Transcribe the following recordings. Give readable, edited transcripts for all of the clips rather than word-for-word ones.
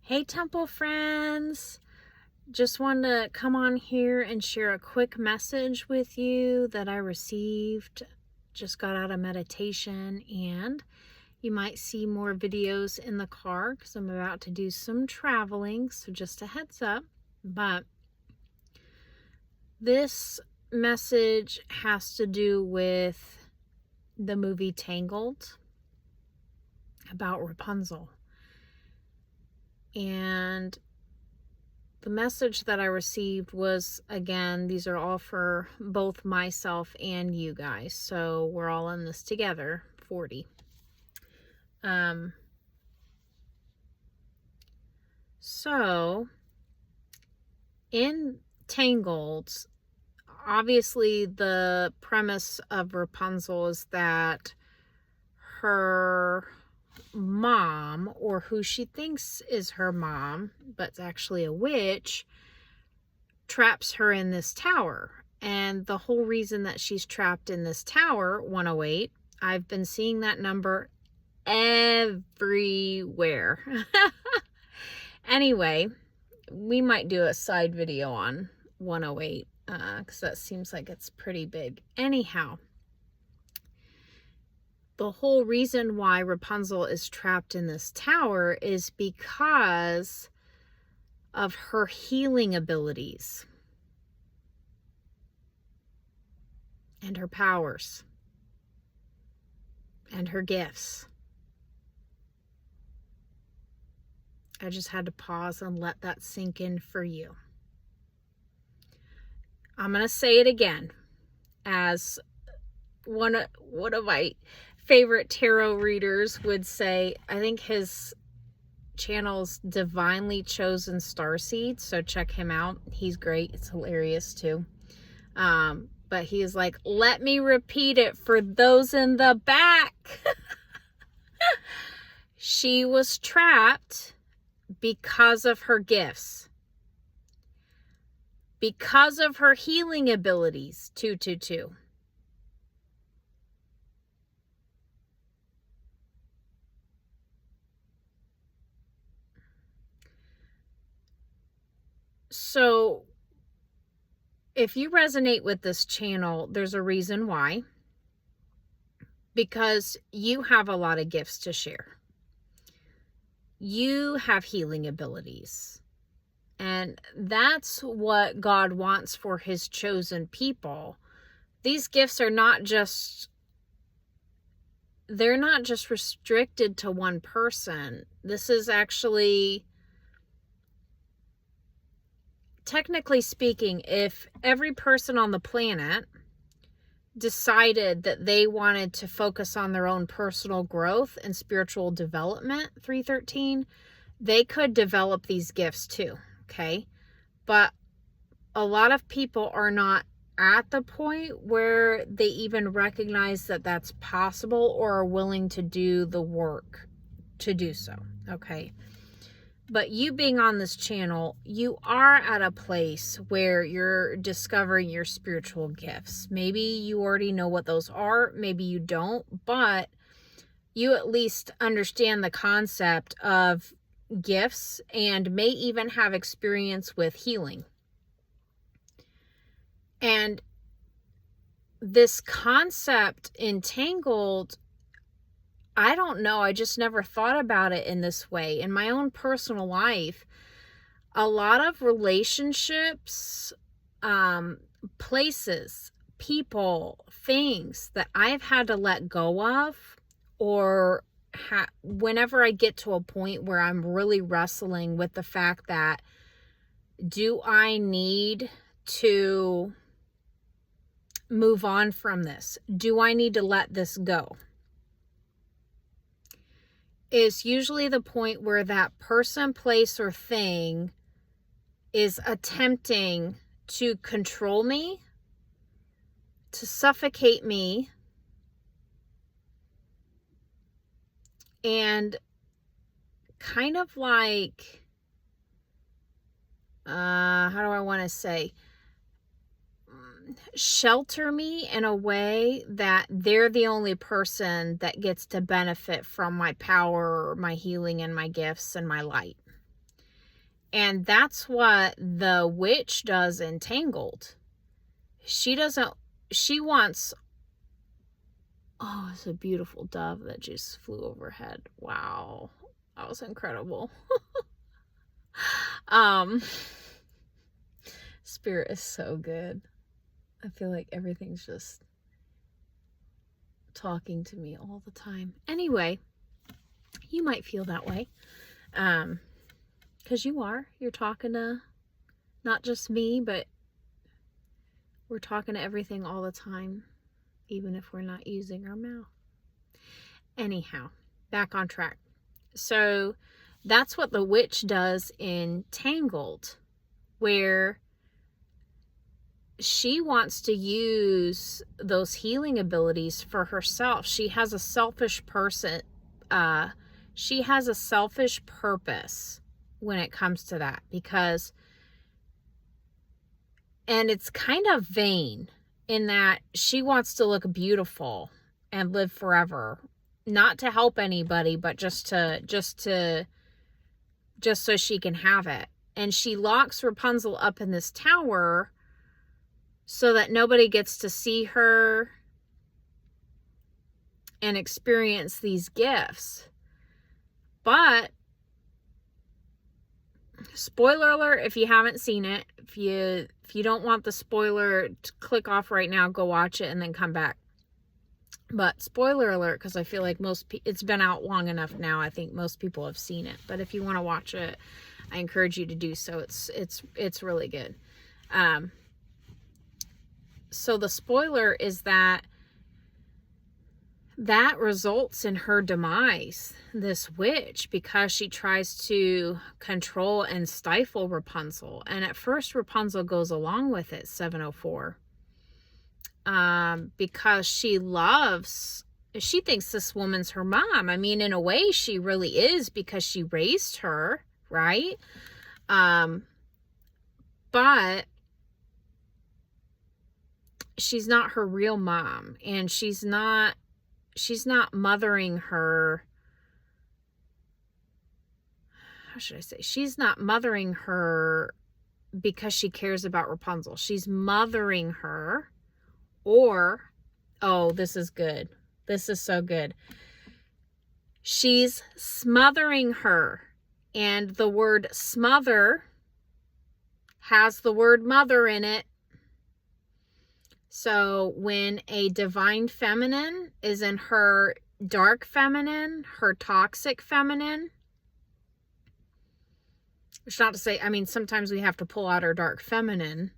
Hey Temple friends, just wanted to come on here and share a quick message with you that I received. Just got out of meditation, and you might see more videos in the car because I'm about to do some traveling, so just a heads up. But this message has to do with the movie Tangled, about Rapunzel. And the message that I received was, again, these are all for both myself and you guys. So we're all in this together, 40. So in Tangled, obviously the premise of Rapunzel is that her mom, or who she thinks is her mom, but it's actually a witch, traps her in this tower. And the whole reason that she's trapped in this tower, 108, I've been seeing that number everywhere. Anyway, we might do a side video on 108 because that seems like it's pretty big. Anyhow, the whole reason why Rapunzel is trapped in this tower is because of her healing abilities and her powers and her gifts. I just had to pause and let that sink in for you. I'm going to say it again, as one of my favorite tarot readers would say. I think his channel's Divinely Chosen Starseed, so check him out. He's great. It's hilarious too. But he's like, let me repeat it for those in the back. She was trapped because of her gifts, because of her healing abilities. 222. So if you resonate with this channel, there's a reason why. Because you have a lot of gifts to share. You have healing abilities. And that's what God wants for his chosen people. These gifts are they're not just restricted to one person. This is actually, technically speaking, if every person on the planet decided that they wanted to focus on their own personal growth and spiritual development, 313, they could develop these gifts too, okay? But a lot of people are not at the point where they even recognize that that's possible or are willing to do the work to do so, okay? But you being on this channel, you are at a place where you're discovering your spiritual gifts. Maybe you already know what those are, maybe you don't, but you at least understand the concept of gifts and may even have experience with healing. And this concept entangled, I don't know, I just never thought about it in this way. In my own personal life, a lot of relationships, places, people, things that I've had to let go of, or whenever I get to a point where I'm really wrestling with the fact that, do I need to move on from this? Do I need to let this go? Is usually the point where that person, place, or thing is attempting to control me, to suffocate me, and kind of like, how do I want to say, shelter me in a way that they're the only person that gets to benefit from my power, my healing, and my gifts and my light. And that's what the witch does in Tangled. She wants, oh, it's a beautiful dove that just flew overhead. Wow. That was incredible. Spirit is so good. I feel like everything's just talking to me all the time. Anyway, you might feel that way. Because you're talking to not just me, but we're talking to everything all the time, even if we're not using our mouth. Anyhow, back on track. So that's what the witch does in Tangled, where she wants to use those healing abilities for herself. She has a selfish person. She has a selfish purpose when it comes to that, and it's kind of vain in that she wants to look beautiful and live forever, not to help anybody, but just so she can have it. And she locks Rapunzel up in this tower so that nobody gets to see her and experience these gifts. But spoiler alert, if you haven't seen it, if you don't want the spoiler, click off right now, go watch it, and then come back. But spoiler alert, because I feel like it's been out long enough now. I think most people have seen it. But if you want to watch it, I encourage you to do so. It's really good. So the spoiler is that results in her demise, this witch, because she tries to control and stifle Rapunzel. And at first Rapunzel goes along with it, 704. Because she thinks this woman's her mom. I mean, in a way she really is, because she raised her, right? But she's not her real mom, and she's not mothering her. How should I say? She's not mothering her because she cares about Rapunzel. She's mothering her, this is good. This is so good. She's smothering her. And the word smother has the word mother in it. So when a divine feminine is in her dark feminine, her toxic feminine, which not to say, I mean, sometimes we have to pull out our dark feminine.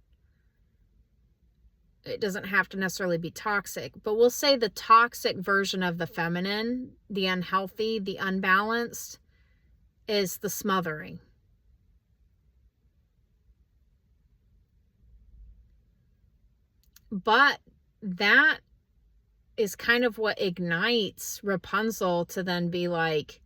It doesn't have to necessarily be toxic, but we'll say the toxic version of the feminine, the unhealthy, the unbalanced, is the smothering. But that is kind of what ignites Rapunzel to then be like,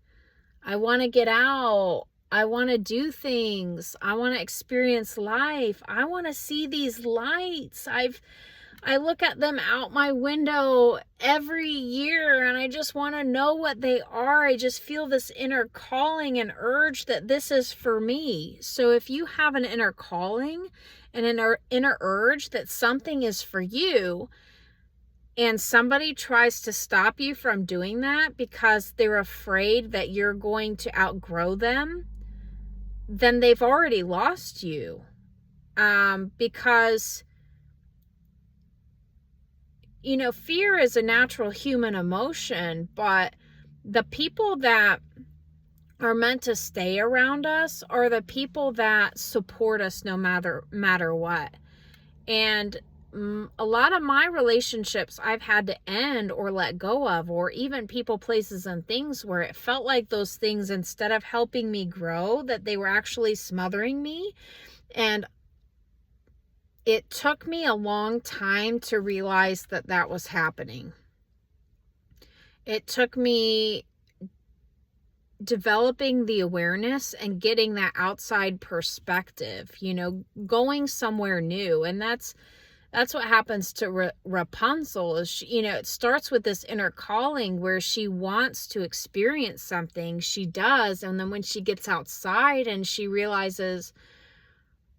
I want to get out. I want to do things. I want to experience life. I want to see these lights. I look at them out my window every year, and I just want to know what they are. I just feel this inner calling and urge that this is for me. So if you have an inner calling and an inner urge that something is for you, and somebody tries to stop you from doing that because they're afraid that you're going to outgrow them, then they've already lost you. Because, you know, fear is a natural human emotion, but the people that are meant to stay around us are the people that support us no matter what. And a lot of my relationships I've had to end or let go of, or even people, places, and things where it felt like those things, instead of helping me grow, that they were actually smothering me. And it took me a long time to realize that that was happening. It took me developing the awareness and getting that outside perspective, you know, going somewhere new. And That's what happens to Rapunzel is, she, it starts with this inner calling where she wants to experience something. She does. And then when she gets outside and she realizes,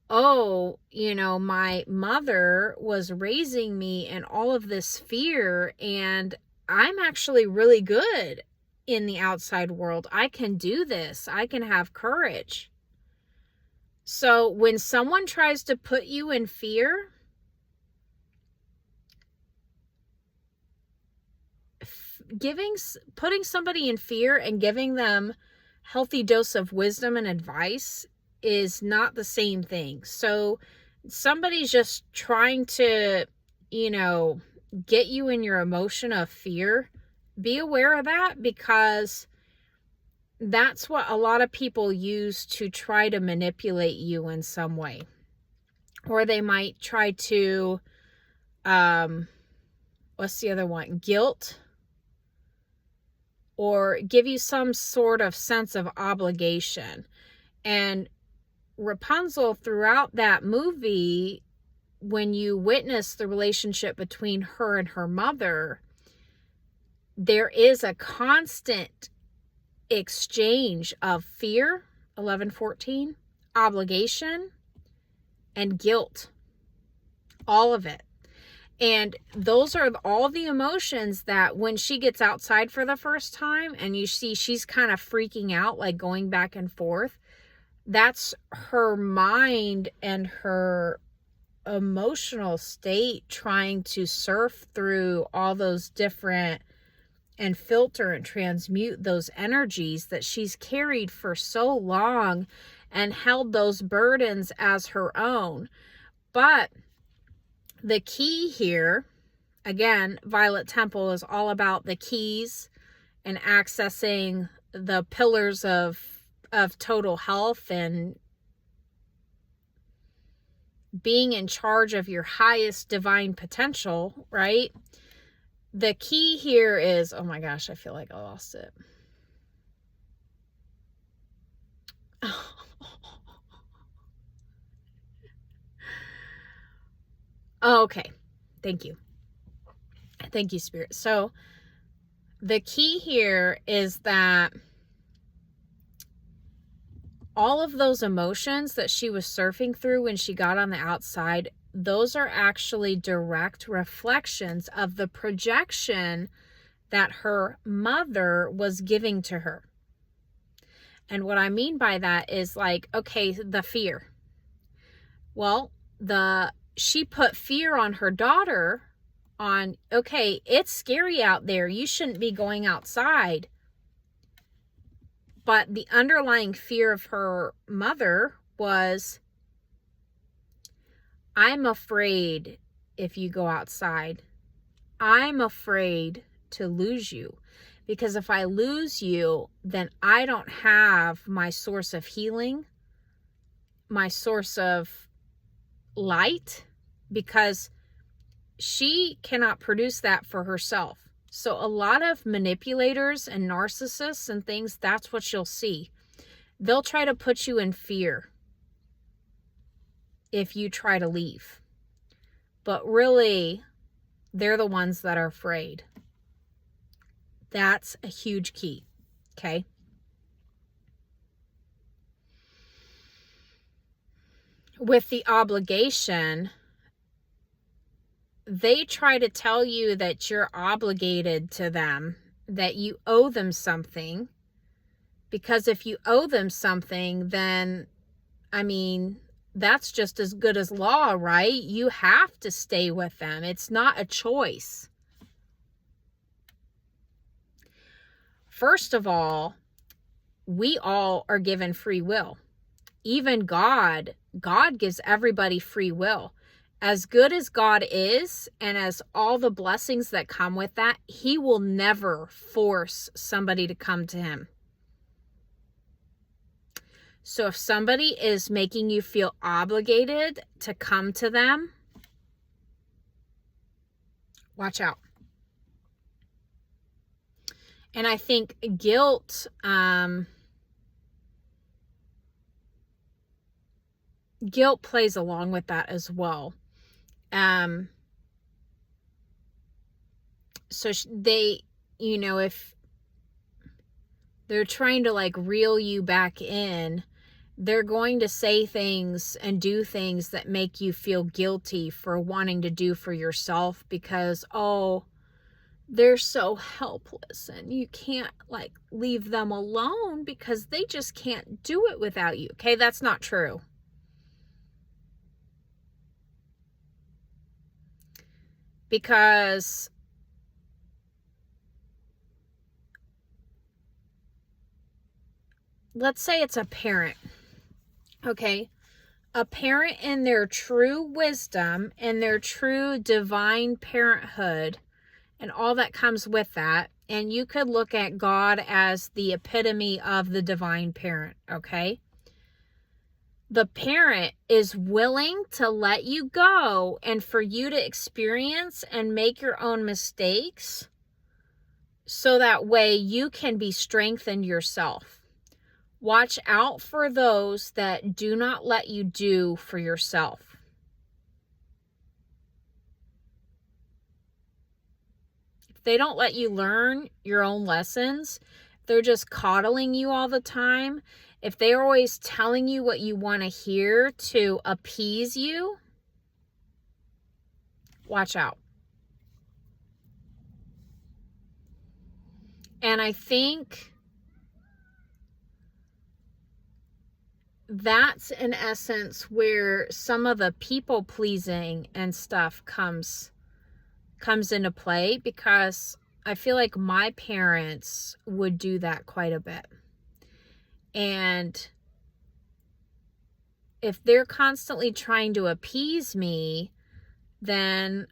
oh, my mother was raising me in all of this fear, and I'm actually really good in the outside world. I can do this. I can have courage. So when someone tries to put you in fear, putting somebody in fear and giving them healthy dose of wisdom and advice is not the same thing. So somebody's just trying to, get you in your emotion of fear. Be aware of that, because that's what a lot of people use to try to manipulate you in some way. Or they might try to, what's the other one? Guilt. Or give you some sort of sense of obligation. And Rapunzel, throughout that movie, when you witness the relationship between her and her mother, there is a constant exchange of fear, 11:14, obligation, and guilt. All of it. And those are all the emotions that when she gets outside for the first time and you see she's kind of freaking out, like going back and forth, that's her mind and her emotional state trying to surf through all those different and filter and transmute those energies that she's carried for so long and held those burdens as her own. But the key here, again, Violet Temple is all about the keys and accessing the pillars of total health and being in charge of your highest divine potential, right? The key here is, oh my gosh, I feel like I lost it. Okay. Thank you. Thank you, Spirit. So the key here is that all of those emotions that she was surfing through when she got on the outside, those are actually direct reflections of the projection that her mother was giving to her. And what I mean by that is like, okay, the fear. Well, she put fear on her daughter on, okay, it's scary out there. You shouldn't be going outside. But the underlying fear of her mother was, I'm afraid if you go outside. I'm afraid to lose you. Because if I lose you, then I don't have my source of healing, my source of light, because she cannot produce that for herself. So a lot of manipulators and narcissists and things, that's what you'll see. They'll try to put you in fear if you try to leave. But really, they're the ones that are afraid. That's a huge key. Okay? With the obligation, they try to tell you that you're obligated to them, that you owe them something. Because if you owe them something, then, I mean, that's just as good as law, right? You have to stay with them. It's not a choice. First of all, we all are given free will. Even God gives everybody free will. As good as God is, and as all the blessings that come with that, he will never force somebody to come to him. So if somebody is making you feel obligated to come to them, watch out. And I think guilt, guilt plays along with that as well. So they, if they're trying to like reel you back in, they're going to say things and do things that make you feel guilty for wanting to do for yourself because, oh, they're so helpless and you can't like leave them alone because they just can't do it without you. Okay, that's not true. Because let's say it's a parent. Okay, a parent in their true wisdom and their true divine parenthood and all that comes with that. And you could look at God as the epitome of the divine parent, okay? The parent is willing to let you go and for you to experience and make your own mistakes so that way you can be strengthened yourself. Watch out for those that do not let you do for yourself. If they don't let you learn your own lessons, they're just coddling you all the time. If they're always telling you what you want to hear to appease you, watch out. And I think that's in essence where some of the people pleasing and stuff comes into play, because I feel like my parents would do that quite a bit. And if they're constantly trying to appease me, then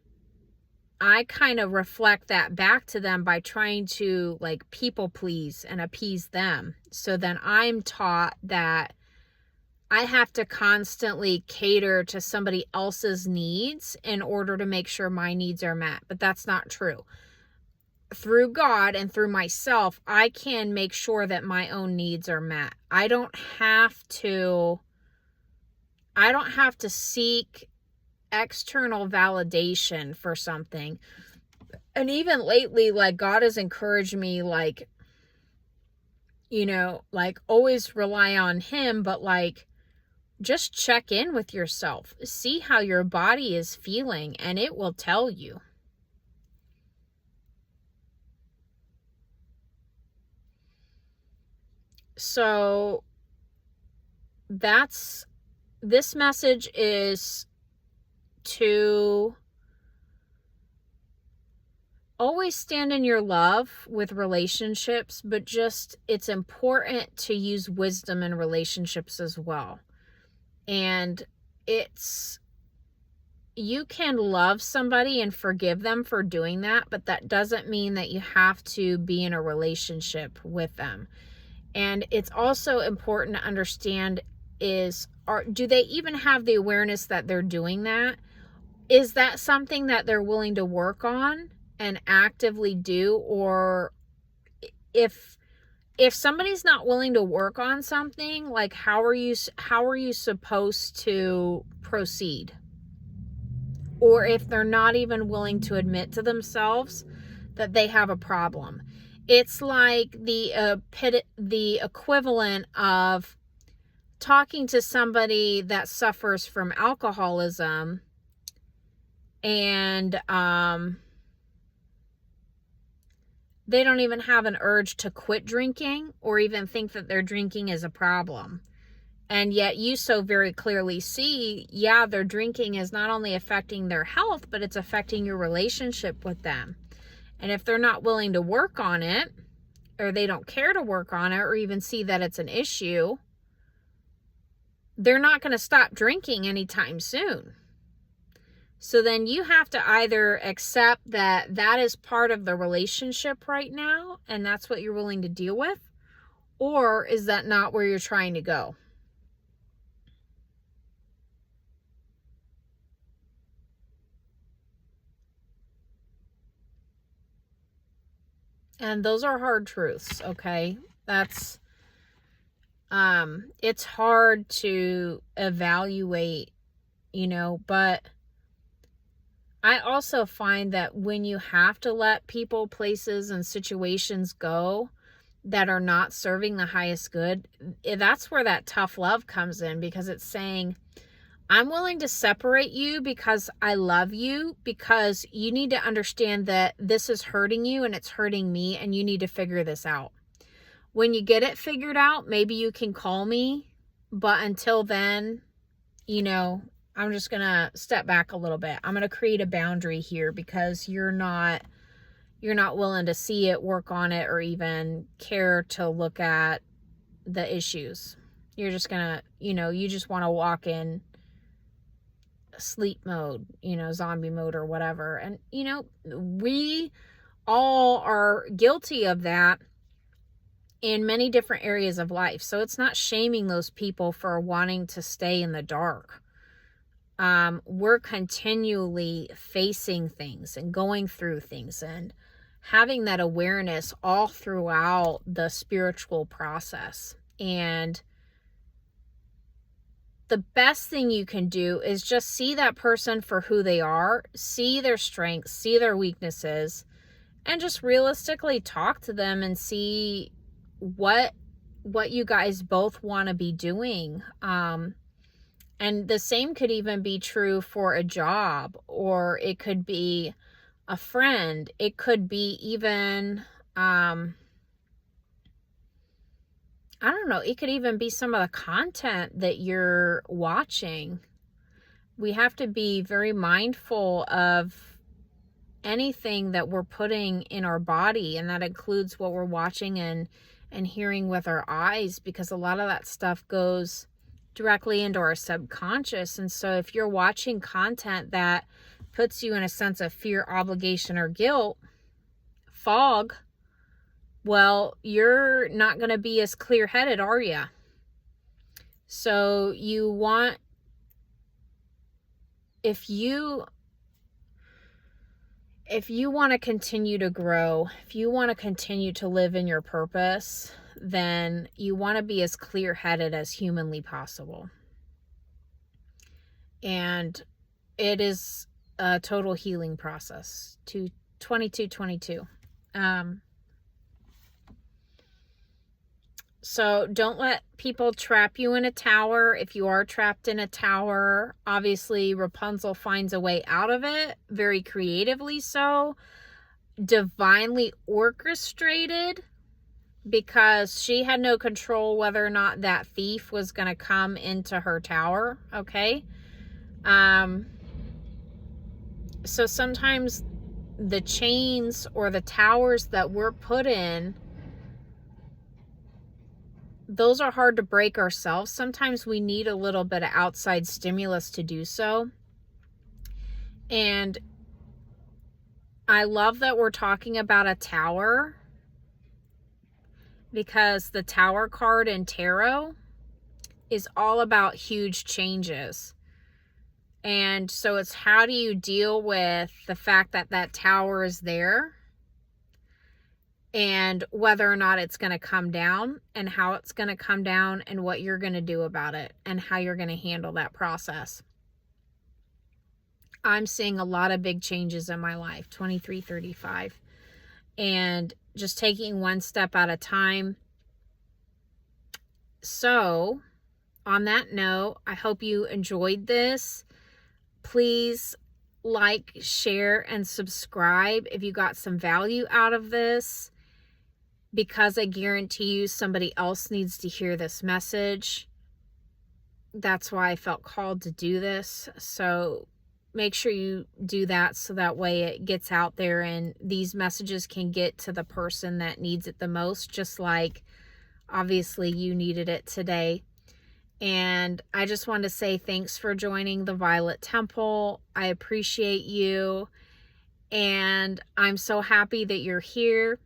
I kind of reflect that back to them by trying to like people please and appease them. So then I'm taught that I have to constantly cater to somebody else's needs in order to make sure my needs are met. But that's not true. Through God and through myself, I can make sure that my own needs are met. I don't have to seek external validation for something. And even lately, like God has encouraged me, like, like always rely on Him, but like, just check in with yourself. See how your body is feeling, and it will tell you. So this message is to always stand in your love with relationships, but just it's important to use wisdom in relationships as well. And you can love somebody and forgive them for doing that, but that doesn't mean that you have to be in a relationship with them. And it's also important to understand do they even have the awareness that they're doing that? Is that something that they're willing to work on and actively do? Or if somebody's not willing to work on something, like how are you supposed to proceed? Or if they're not even willing to admit to themselves that they have a problem. It's like the equivalent of talking to somebody that suffers from alcoholism and they don't even have an urge to quit drinking or even think that their drinking is a problem. And yet you so very clearly see, yeah, their drinking is not only affecting their health, but it's affecting your relationship with them. And if they're not willing to work on it, or they don't care to work on it, or even see that it's an issue, they're not going to stop drinking anytime soon. So then you have to either accept that that is part of the relationship right now, and that's what you're willing to deal with, or is that not where you're trying to go? And those are hard truths, okay? That's, it's hard to evaluate, but I also find that when you have to let people, places, and situations go that are not serving the highest good, that's where that tough love comes in, because it's saying, I'm willing to separate you because I love you, because you need to understand that this is hurting you and it's hurting me, and you need to figure this out. When you get it figured out, maybe you can call me, but until then, I'm just going to step back a little bit. I'm going to create a boundary here because you're not willing to see it, work on it, or even care to look at the issues. You're just going to, you just want to walk in sleep mode, zombie mode or whatever. And, we all are guilty of that in many different areas of life. So it's not shaming those people for wanting to stay in the dark. We're continually facing things and going through things and having that awareness all throughout the spiritual process. And the best thing you can do is just see that person for who they are, see their strengths, see their weaknesses, and just realistically talk to them and see what you guys both want to be doing. And the same could even be true for a job, or it could be a friend. It could be even, I don't know, it could even be some of the content that you're watching. We have to be very mindful of anything that we're putting in our body, and that includes what we're watching and hearing with our eyes, because a lot of that stuff goes directly into our subconscious. And so if you're watching content that puts you in a sense of fear, obligation, or guilt, fog, well, you're not going to be as clear-headed, are you? So you want, if you want to continue to grow, if you want to continue to live in your purpose, then you want to be as clear-headed as humanly possible. And it is a total healing process. 2222. So don't let people trap you in a tower. If you are trapped in a tower, obviously Rapunzel finds a way out of it, very creatively so, divinely orchestrated, because she had no control whether or not that thief was going to come into her tower, okay? So sometimes the chains or the towers that we're put in, those are hard to break ourselves. Sometimes we need a little bit of outside stimulus to do so. And I love that we're talking about a tower, because the Tower card in tarot is all about huge changes. And so it's, how do you deal with the fact that that tower is there, and whether or not it's going to come down, and how it's going to come down, and what you're going to do about it, and how you're going to handle that process. I'm seeing a lot of big changes in my life, 2335, and just taking one step at a time. So on that note, I hope you enjoyed this. Please like, share, and subscribe if you got some value out of this, because I guarantee you somebody else needs to hear this message. That's why I felt called to do this. So make sure you do that, so that way it gets out there and these messages can get to the person that needs it the most, just like obviously you needed it today. And I just want to say thanks for joining the Violet Temple. I appreciate you, and I'm so happy that you're here.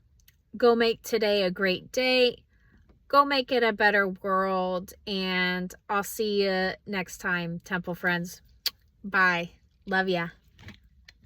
Go make today a great day. Go make it a better world, and I'll see you next time, Temple friends. Bye. Love ya.